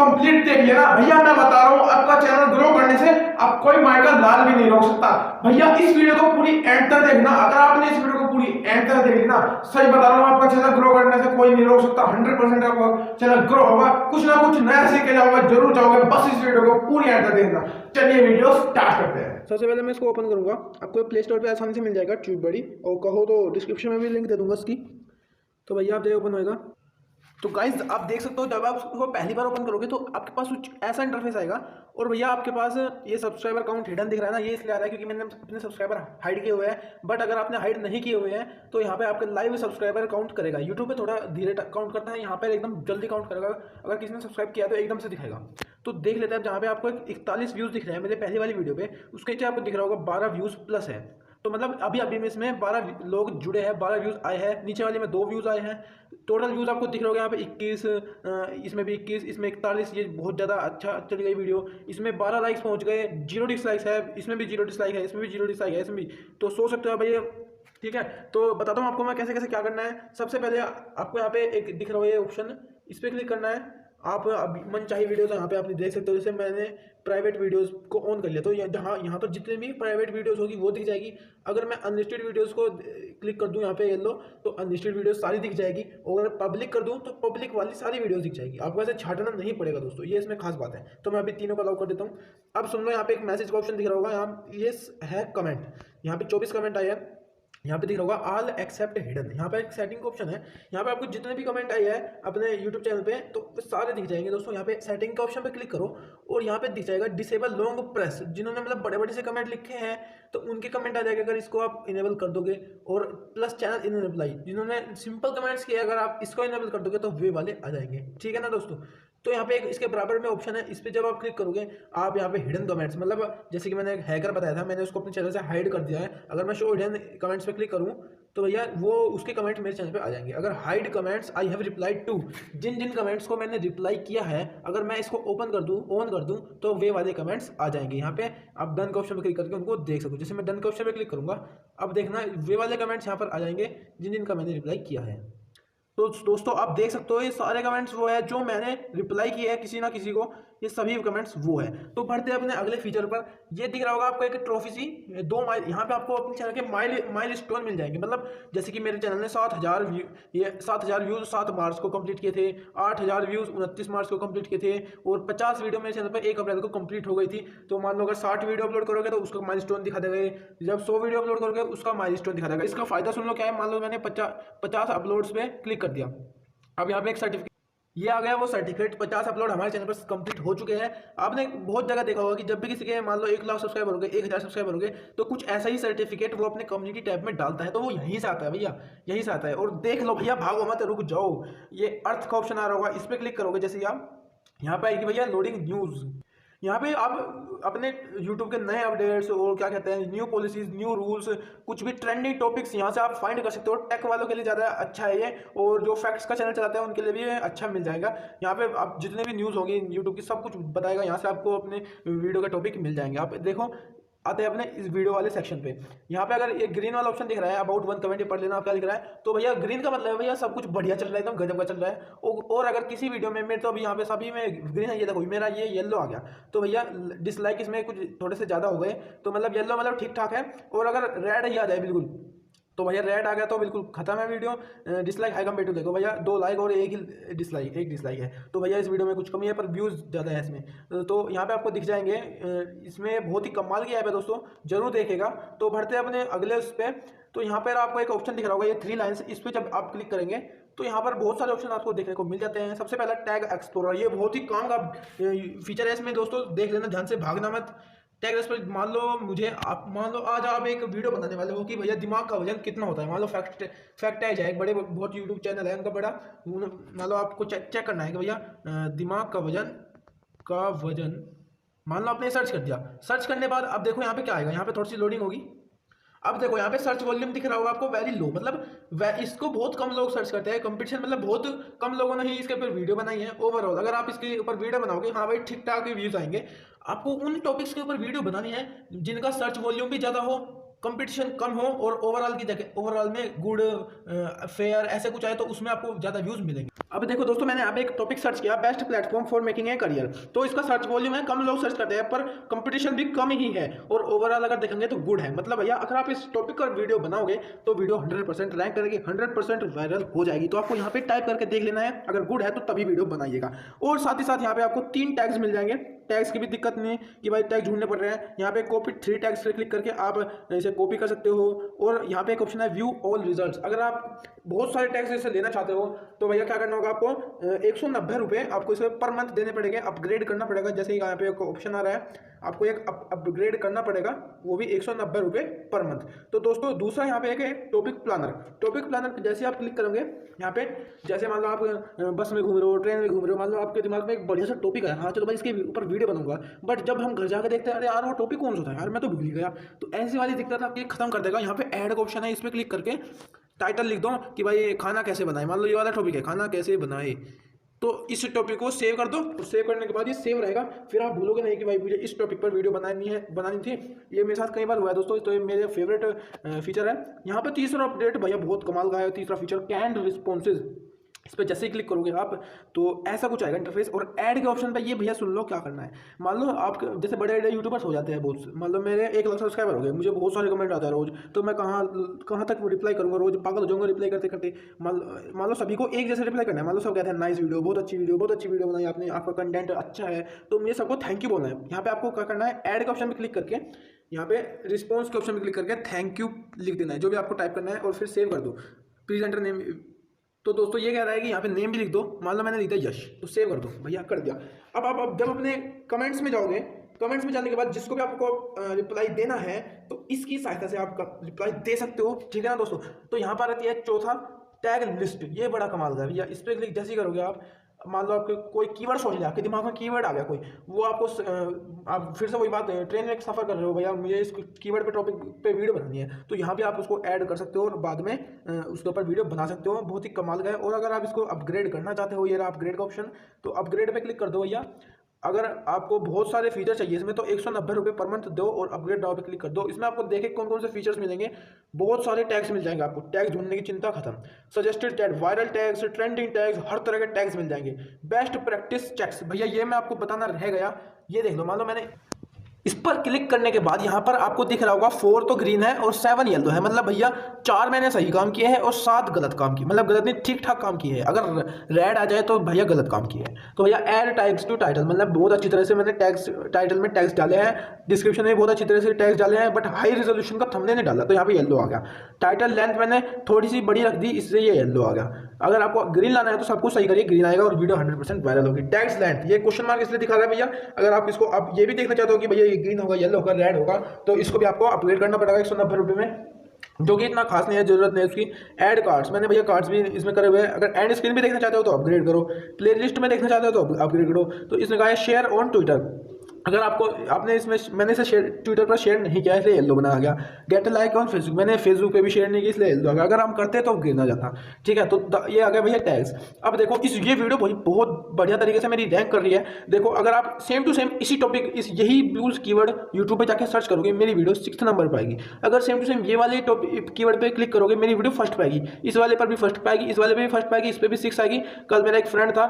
Complete देखिए ना भैया। मैं बता रहा हूँ आपका चैनल ग्रो करने से अब कोई मार का लाल भी नहीं रोक सकता भैया। इस वीडियो को पूरी एंड तक देखना। अगर आपने इस वीडियो को पूरी एंड तक देखी ना, सही बता रहा हूँ आपका चैनल ग्रो करने से कोई नहीं रोक सकता। 100% आपका चैनल ग्रो होगा, कुछ ना कुछ नया सीख के जाओगे, जरूर जाओगे। बस इस वीडियो को पूरी एंड तक देखना। चलिए वीडियो स्टार्ट करते हैं। सबसे पहले मैं इसको ओपन करूंगा, आपको प्ले स्टोर पे आसानी से मिल जाएगा ट्यूबबडी, और कहो तो डिस्क्रिप्शन में भी लिंक दे दूंगा इसकी। तो भैया आप ओपन होएगा। तो गाइज आप देख सकते हो, जब आप उसको पहली बार ओपन करोगे तो आपके पास कुछ ऐसा इंटरफेस आएगा। और भैया आपके पास ये सब्सक्राइबर काउंट हिडन दिख रहा है ना, ये इसलिए आ रहा है क्योंकि मैंने अपने सब्सक्राइबर हाइड किए हुए हैं। बट अगर आपने हाइड नहीं किए हुए हैं तो यहाँ पे आपके लाइव सब्सक्राइबर काउंट करेगा। यूट्यूब पे थोड़ा धीरे काउंट करता है, यहाँ पर एकदम जल्दी काउंट करेगा। अगर किसी ने सब्सक्राइब किया तो एकदम से दिखाएगा। तो देख लेते हैं जहाँ पे आपको 41 व्यूज़ दिख रहे हैं मेरे पहली वाली वीडियो पे, उसके नीचे आपको दिख रहा होगा 12 व्यूज़ प्लस है। तो मतलब अभी में इसमें 12 लोग जुड़े हैं, 12 व्यूज़ आए हैं। नीचे वाले में 2 व्यूज़ आए हैं। टोटल व्यूज़ आपको दिख रहे होंगे यहाँ पे 21, इसमें भी 21, इसमें 41। ये बहुत ज़्यादा अच्छा चली गई वीडियो। इसमें 12 लाइक्स पहुँच गए, 0 डिसलाइक्स है, इसमें भी 0 डिसलाइक है, इसमें भी 0 डिसलाइक है, इसमें भी। तो सोच सकते हो भाई, ठीक है। तो बताता हूँ आपको मैं कैसे कैसे क्या करना है। सबसे पहले आपको यहाँ पे एक दिख रहा है ये ऑप्शन, इस पर क्लिक करना है। आप मन चाहिए वीडियोस यहाँ पे आप देख सकते हो। जैसे मैंने प्राइवेट वीडियोस को ऑन कर लिया तो यहाँ पर जितने भी प्राइवेट वीडियोस होगी वो दिख जाएगी। अगर मैं अनलिस्टेड वीडियोस को क्लिक कर दूँ यहाँ पे येलो, तो अनलिस्टेड वीडियोस सारी दिख जाएगी। और अगर पब्लिक कर दूँ तो पब्लिक वाली सारी वीडियोस दिख जाएगी। आपको ऐसे छाटना नहीं पड़ेगा दोस्तों, ये इसमें खास बात है। तो मैं अभी तीनों को अलाउ कर देता हूँ। अब सुन लो, यहाँ पे एक मैसेज का ऑप्शन दिख रहा होगा, यहाँ ये है कमेंट। यहाँ पे 24 कमेंट आए हैं। यहाँ पे दिख रहा होगा ऑल एक्सेप्ट हिडन। यहाँ पे एक सेटिंग का ऑप्शन है, यहाँ पे आपको जितने भी कमेंट आए हैं अपने यूट्यूब चैनल पे तो सारे दिख जाएंगे दोस्तों। यहाँ पे सेटिंग का ऑप्शन पे क्लिक करो और यहाँ पे दिख जाएगा डिसेबल लॉन्ग प्रेस। जिन्होंने मतलब बड़े बड़े से कमेंट लिखे हैं तो उनके कमेंट आ जाएगा अगर इसको आप इनेबल कर दोगे। और प्लस चैनल इन रिप्लाई, जिन्होंने सिंपल कमेंट्स किए अगर आप इसको इनेबल कर दोगे तो वे वाले आ जाएंगे, ठीक है ना दोस्तों। तो यहाँ पे एक इसके बराबर में ऑप्शन है, इस पर जब आप क्लिक करोगे आप यहाँ पे हिडन कमेंट्स, मतलब जैसे कि मैंने एक हैकर बताया था, मैंने उसको अपने चैनल से हाइड कर दिया है। अगर मैं शो हिडन कमेंट्स पे क्लिक करूँ तो भैया वो उसके कमेंट मेरे चैनल पे आ जाएंगे। अगर hide comments I have replied to, जिन जिन कमेंट्स को मैंने रिप्लाई किया है अगर मैं इसको ओपन कर दूं, ऑन कर दूं, तो वे वाले कमेंट्स आ जाएंगे। यहाँ पे आप डन के ऑप्शन पे क्लिक करके उनको देख सकते हो। जैसे मैं डन के ऑप्शन पे क्लिक करूंगा, अब देखना वे वाले कमेंट्स यहाँ पर आ जाएंगे जिन जिनका मैंने रिप्लाई किया है। तो दोस्तों आप देख सकते हो ये सारे कमेंट्स वो है जो मैंने रिप्लाई किए हैं किसी ना किसी को, ये सभी कमेंट्स वो है। तो बढ़ते हैं अपने अगले फीचर पर। ये दिख रहा होगा आपको एक ट्रॉफी सी 2 माइल, यहाँ पे आपको अपने चैनल के माइल स्टोन मिल जाएंगे। मतलब जैसे कि मेरे चैनल ने 7,000 व्यूज 7 मार्च को कंप्लीट किए थे, 8,000 व्यूज 29 मार्च को कंप्लीट किए थे, और 50 वीडियो मेरे चैनल पर 1 अप्रैल को कंप्लीट हो गई थी। तो मान लो अगर 60 वीडियो अपलोड करोगे तो उसका माइल स्टोन दिखा देगा। जब 100 वीडियो अपलोड करोगे उसका माइल स्टोन दिखा देगा। इसका फायदा सुन लो क्या है। मान लो मैंने 50 अपलोड्स पे क्लिक कर दिया, अब यहाँ पे एक सर्टिफिकेट ये आ गया, वो सर्टिफिकेट 50 अपलोड हमारे चैनल पर कंप्लीट हो चुके हैं। आपने बहुत जगह देखा होगा कि जब भी किसी के मान लो 1 लाख सब्सक्राइबर हो गए, 1,000 सब्सक्राइबर हो गए, तो कुछ ऐसा ही सर्टिफिकेट वो अपने कम्युनिटी टैब में डालता है। तो वो यहीं से आता है भैया, यहीं से आता है। और देख लो भैया, भागो मत, रुक जाओ। ये अर्थ का ऑप्शन आ रहा होगा, इस पर क्लिक करोगे जैसे आप, यहाँ पे आएगी भैया लोडिंग न्यूज़। यहाँ पे आप अपने YouTube के नए अपडेट्स और क्या कहते हैं न्यू पॉलिसीज, न्यू रूल्स, कुछ भी ट्रेंडिंग टॉपिक्स यहाँ से आप फाइंड कर सकते हो। टेक वालों के लिए ज़्यादा अच्छा है ये, और जो फैक्ट्स का चैनल चलाते हैं उनके लिए भी अच्छा मिल जाएगा। यहाँ पे आप जितने भी न्यूज़ होंगी YouTube की सब कुछ बताएगा। यहाँ से आपको अपने वीडियो का टॉपिक मिल जाएंगे। आप देखो, आते हैं अपने इस वीडियो वाले सेक्शन पे। यहाँ पे अगर ये ग्रीन वाला ऑप्शन दिख रहा है अबाउट 1 कमेंट पढ़ लेना, आप क्या लिख रहा है। तो भैया ग्रीन का मतलब है भैया सब कुछ बढ़िया चल रहा है, एकदम गजब का चल रहा है। और अगर किसी वीडियो में मेरे तो अभी यहाँ पे सभी में ग्रीन है, ये देखो मेरा ये येलो आ गया, तो भैया डिसलाइक इसमें कुछ थोड़े से ज़्यादा हो गए, तो मतलब येलो मतलब ठीक ठाक है। और अगर रेड ही आ जाए बिल्कुल, तो भैया रेड आ गया तो बिल्कुल खत्म है वीडियो। डिसलाइक हाई कम पे टू, देखो भैया 2 लाइक और एक डिसलाइक है। तो भैया इस वीडियो में कुछ कमी है पर व्यूज़ ज़्यादा है इसमें। तो यहाँ पे आपको दिख जाएंगे। इसमें बहुत ही कमाल की ऐप है दोस्तों, जरूर देखेगा। तो बढ़ते हैं अपने अगले उस पर। तो यहाँ पर आपको एक ऑप्शन दिख रहा होगा, ये 3 लाइन्स, इस पर जब आप क्लिक करेंगे तो यहाँ पर बहुत सारे ऑप्शन आपको देखने को मिल जाते हैं। सबसे पहला टैग एक्सप्लोरर, ये बहुत ही काम का फीचर है इसमें दोस्तों, देख लेना ध्यान से, भागना मत। टैग पर मान लो आज आप एक वीडियो बनाने वाले हो कि भैया दिमाग का वजन कितना होता है। मान लो फैक्ट है जाए, बड़े बहुत यूट्यूब चैनल है उनका बड़ा, मान लो आपको चेक करना है कि भैया दिमाग का वजन मान लो आपने सर्च कर दिया। सर्च करने के बाद अब देखो यहाँ पे क्या आएगा, यहाँ पे थोड़ी सी लोडिंग होगी। अब देखो यहाँ पे सर्च वॉल्यूम दिख रहा होगा आपको वेरी लो, मतलब इसको बहुत कम लोग सर्च करते हैं। कंपटीशन मतलब बहुत कम लोगों ने ही इसके ऊपर वीडियो बनाई है। ओवरऑल अगर आप इसके ऊपर वीडियो बनाओगे, हाँ भाई ठीक ठाक व्यूज आएंगे। आपको उन टॉपिक्स के ऊपर वीडियो बनानी है जिनका सर्च वॉल्यूम भी ज़्यादा हो कंपटीशन कम हो और ओवरऑल की जगह ओवरऑल में गुड फेयर ऐसे कुछ आए तो उसमें आपको ज़्यादा व्यूज़ मिलेंगे। अब देखो दोस्तों, मैंने यहाँ पे एक टॉपिक सर्च किया, best platform for making a career. तो इसका सर्च वॉल्यूम है, कम लोग सर्च करते हैं, पर कंपटीशन भी कम ही है और ओवरऑल अगर देखेंगे तो गुड है। मतलब भैया अगर आप इस टॉपिक पर वीडियो बनाओगे तो वीडियो 100% रैंक करेगी, 100% वायरल हो जाएगी। तो आपको यहाँ पे टाइप करके देख लेना है, अगर गुड है तो तभी वीडियो बनाइएगा। और साथ ही साथ यहाँ पे आपको 3 टैग्स मिल जाएंगे। टैग्स की भी दिक्कत नहीं है कि भाई टैग ढूंढने पड़ रहे हैं। यहाँ पे कॉपी 3 टैग्स पे क्लिक करके आप इसे कॉपी कर सकते हो। और यहाँ पे एक ऑप्शन है व्यू ऑल रिजल्ट्स। अगर आप बहुत सारे टैग्स इसे लेना चाहते हो तो भैया क्या करना होगा, आपको 190 रुपये आपको इसे पर मंथ देने पड़ेंगे, अपग्रेड करना पड़ेगा। जैसे यहाँ पे एक ऑप्शन आ रहा है, आपको एक अपग्रेड करना पड़ेगा, वो भी 190 रुपये पर मंथ। तो दोस्तों दूसरा यहाँ पे एक है टॉपिक प्लानर। टॉपिक प्लानर पे जैसे आप क्लिक करोगे यहाँ पे, जैसे मान लो आप बस में घूम रहे हो, ट्रेन में घूम रहे हो, मान लो आपके दिमाग में एक बढ़िया सा टॉपिक है, हाँ चलो भाई इसके ऊपर वीडियो बनाऊंगा, बट जब हम घर जाकर देखते हैं अरे यार वो टॉपिक कौन सा था यार, मैं तो भूल ही गया। तो ऐसी वाली दिक्कत आपकी खत्म कर देगा। यहाँ पे ऐड का ऑप्शन है, इस पर क्लिक करके टाइटल लिख दो कि भाई खाना कैसे बनाए, मान लो ये वाला टॉपिक है खाना कैसे बनाए, तो इस टॉपिक को सेव कर दो। और सेव करने के बाद ये सेव रहेगा, फिर आप भूलोगे नहीं कि भाई मुझे इस टॉपिक पर वीडियो बनानी थी। ये मेरे साथ कई बार हुआ है दोस्तों, तो ये मेरे फेवरेट फीचर है। यहाँ पे तीसरा अपडेट भैया बहुत कमाल का है, तीसरा फीचर कैंड रिस्पॉन्सेज। इस पर जैसे ही क्लिक करोगे आप तो ऐसा कुछ आएगा इंटरफेस। और ऐड के ऑप्शन पे ये भैया सुन लो क्या करना है। मान लो आप जैसे बड़े बड़े यूट्यूबर्स हो जाते हैं बहुत, मान लो मेरे 1 लाख सब्सक्राइबर हो गए, मुझे बहुत सारे कमेंट आता है रोज, तो मैं कहाँ तक रिप्लाई करूँगा, रोज पागल हो जाऊँगा रिप्लाई करते करते। मान लो सभी को एक जैसे रिप्लाई करना है। मान लो सब कहते हैं नाइस वीडियो, बहुत अच्छी वीडियो बनाई आपने, आपका कंटेंट अच्छा है, तो मुझे सबको थैंक यू बोलना है। यहाँ पे आपको क्या करना है, ऐड के ऑप्शन पर क्लिक करके यहाँ पे रिस्पॉन्स के ऑप्शन पर क्लिक करके थैंक यू लिख देना है, जो भी आपको टाइप करना है, और फिर सेव कर दो। प्रेजेंटर नेम, तो दोस्तों ये कह रहा है कि यहाँ पे नेम भी लिख दो। मान लो मैंने लिखा यश, तो सेव कर दो भैया, कर दिया। अब आप जब अपने कमेंट्स में जाओगे, कमेंट्स में जाने के बाद जिसको भी आपको रिप्लाई देना है तो इसकी सहायता से आप रिप्लाई दे सकते हो, ठीक है ना दोस्तों। तो यहाँ पर आती है चौथा टैग लिस्ट। ये बड़ा कमाल का है भैया। इस पर क्लिक जैसे ही करोगे आप, मान लो आपके कोई कीवर्ड सोच लिया, आपके दिमाग में कीवर्ड आ गया कोई, वो आपको आप फिर से वही बात, ट्रेन में सफ़र कर रहे हो भैया, मुझे इस कीवर्ड पे टॉपिक पे वीडियो बनानी है, तो यहाँ पे आप उसको ऐड कर सकते हो और बाद में उसके ऊपर वीडियो बना सकते हो। बहुत ही कमाल का है। और अगर आप इसको अपग्रेड करना चाहते हो, ये रहा अपग्रेड का ऑप्शन, तो अपग्रेड पे क्लिक कर दो भैया। अगर आपको बहुत सारे फीचर चाहिए इसमें, तो 190 रुपये पर मंथ दो और अपग्रेड नाउ पे क्लिक कर दो। इसमें आपको देखे कौन कौन से फीचर्स मिलेंगे, बहुत सारे टैग्स मिल जाएंगे आपको, टैग्स ढूंढने की चिंता खत्म। Suggested tag, viral tags, trending tags, हर तरह के टैग्स मिल जाएंगे। बेस्ट प्रैक्टिस चेक्स, भैया ये मैं आपको बताना रह गया, ये देख लो। मान लो मैंने इस पर क्लिक करने के बाद यहाँ पर आपको दिख रहा होगा 4 तो ग्रीन है और 7 येलो है। मतलब भैया 4 मैंने सही काम किए हैं और 7 गलत काम किए, मतलब गलत नहीं, ठीक ठाक काम किए हैं। अगर रेड आ जाए तो भैया गलत काम किए हैं। तो भैया ऐड टैग्स टू टाइटल, मतलब बहुत अच्छी तरह से मैंने टैग्स टाइटल में टैग्स डाले हैं, डिस्क्रिप्शन में बहुत अच्छी तरह से टैग्स डाले हैं, बट हाई रेजोल्यूशन का थंबनेल नहीं डाला, तो यहाँ पे येलो आ गया। टाइटल लेंथ मैंने थोड़ी सी बड़ी रख दी, इससे ये येलो आ गया। अगर आपको ग्रीन लाना है तो सब कुछ सही करिए, ग्रीन आएगा और वीडियो 100% वायरल होगी। टैग्स लेंथ, ये क्वेश्चन मार्क इसलिए दिखा रहा है भैया, अगर आप इसको आप ये भी देखना चाहते हो कि भैया ये ग्रीन होगा, येलो होगा, रेड होगा, तो इसको भी आपको अपग्रेड करना पड़ेगा 190 रुपये में, जो कि इतना खास नहीं है, जरूरत नहीं है उसकी। ऐड कार्ड्स, मैंने भैया कार्ड्स भी इसमें करे हुए हैं। अगर एंड स्क्रीन भी देखना चाहते हो तो अपग्रेड करो, प्ले लिस्ट में देखना चाहते हो तो अपग्रेड करो। तो इसने कहा है शेयर ऑन ट्विटर, अगर आपने इसमें, मैंने इसे शेयर ट्विटर पर शेयर नहीं किया इसलिए येलो बना गया। गेट लाइक ऑन फेसबुक, मैंने फेसबुक पे भी शेयर नहीं किया इसलिए येलो आ गया। अगर हम करते तो गिर ना जाता, ठीक है। तो ये आ गया भैया टैग्स। अब देखो ये वीडियो बहुत बढ़िया तरीके से मेरी रैंक कर रही है। देखो अगर आप सेम टू सेम इसी टॉपिक, यही ब्लूज कीवर्ड यूट्यूब पे जाके सर्च करोगे, मेरी वीडियो 6th नंबर पर आएगी। अगर सेम टू सेम ये वाले टॉपिक कीवर्ड पे क्लिक करोगे, मेरी वीडियो फर्स्ट पे आएगी। इस वाले पर भी फर्स्ट पे आएगी, इस वाले पे भी फर्स्ट पे आएगी, इस पर भी 6 आएगी। कल मेरा एक फ्रेंड था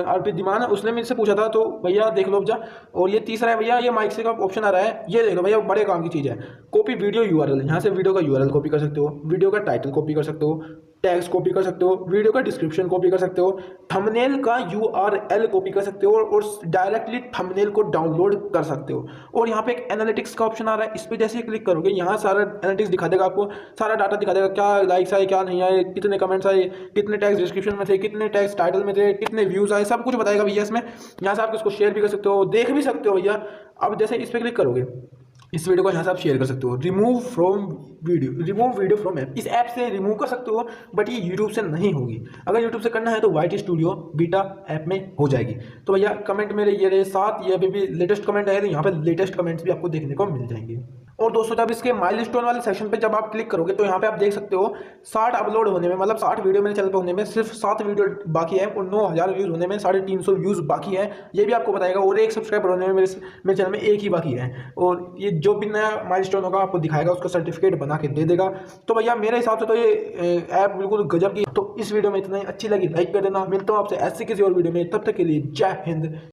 अर्पित दीमान, उसने मुझसे पूछा था, तो भैया देख लो जा। और ये तीसरा है भैया, ये माइक से का ऑप्शन आ रहा है, ये देखो भैया बड़े काम की चीज़ है। कॉपी वीडियो यूआरएल, यहाँ से वीडियो का यूआरएल कॉपी कर सकते हो, वीडियो का टाइटल कॉपी कर सकते हो, टैग्स कॉपी कर सकते हो, वीडियो का डिस्क्रिप्शन कॉपी कर सकते हो, थंबनेल का यूआरएल कॉपी कर सकते हो और डायरेक्टली थंबनेल को डाउनलोड कर सकते हो। और यहाँ पे एक एनालिटिक्स का ऑप्शन आ रहा है, इस पर जैसे ही क्लिक करोगे यहाँ सारा एनालिटिक्स दिखा देगा, आपको सारा डाटा दिखा देगा, क्या लाइक्स आए, क्या नहीं आए, कितने कमेंट्स आए, कितने टैग्स डिस्क्रिप्शन में थे, कितने टैग्स टाइटल में थे, कितने व्यूज आए, सब कुछ बताएगा भैया इसमें। यहाँ से आप इसको शेयर भी कर सकते हो, देख भी सकते हो भैया। अब जैसे इस पर क्लिक करोगे, इस वीडियो को यहाँ से आप शेयर कर सकते हो। रिमूव वीडियो फ्रॉम ऐप, इस ऐप से रिमूव कर सकते हो, बट ये यूट्यूब से नहीं होगी। अगर यूट्यूब से करना है तो YT स्टूडियो बीटा ऐप में हो जाएगी। तो भैया कमेंट मेरे ये रहे 7, ये अभी भी लेटेस्ट कमेंट आए, तो यहाँ पे लेटेस्ट कमेंट्स भी आपको देखने को मिल जाएंगे। और दोस्तों जब इसके माइलस्टोन वाले सेक्शन पे जब आप क्लिक करोगे तो यहाँ पे आप देख सकते हो 60 अपलोड होने में, मतलब 60 वीडियो मेरे चैनल पे होने में सिर्फ 7 वीडियो बाकी है और 9000 व्यूज होने में 350 व्यूज बाकी है, ये भी आपको बताएगा। और 1 सब्सक्राइबर होने में मेरे चैनल में 1 ही बाकी है। और ये जो भी नया माइलस्टोन होगा आपको दिखाएगा, उसका सर्टिफिकेट बना के दे देगा। तो भैया मेरे हिसाब से तो ये ऐप बिल्कुल गजब की। तो इस वीडियो में इतना ही, अच्छी लगी लाइक कर देना। मिलता हूँ आपसे ऐसे किसी और वीडियो में, तब तक के लिए जय हिंद।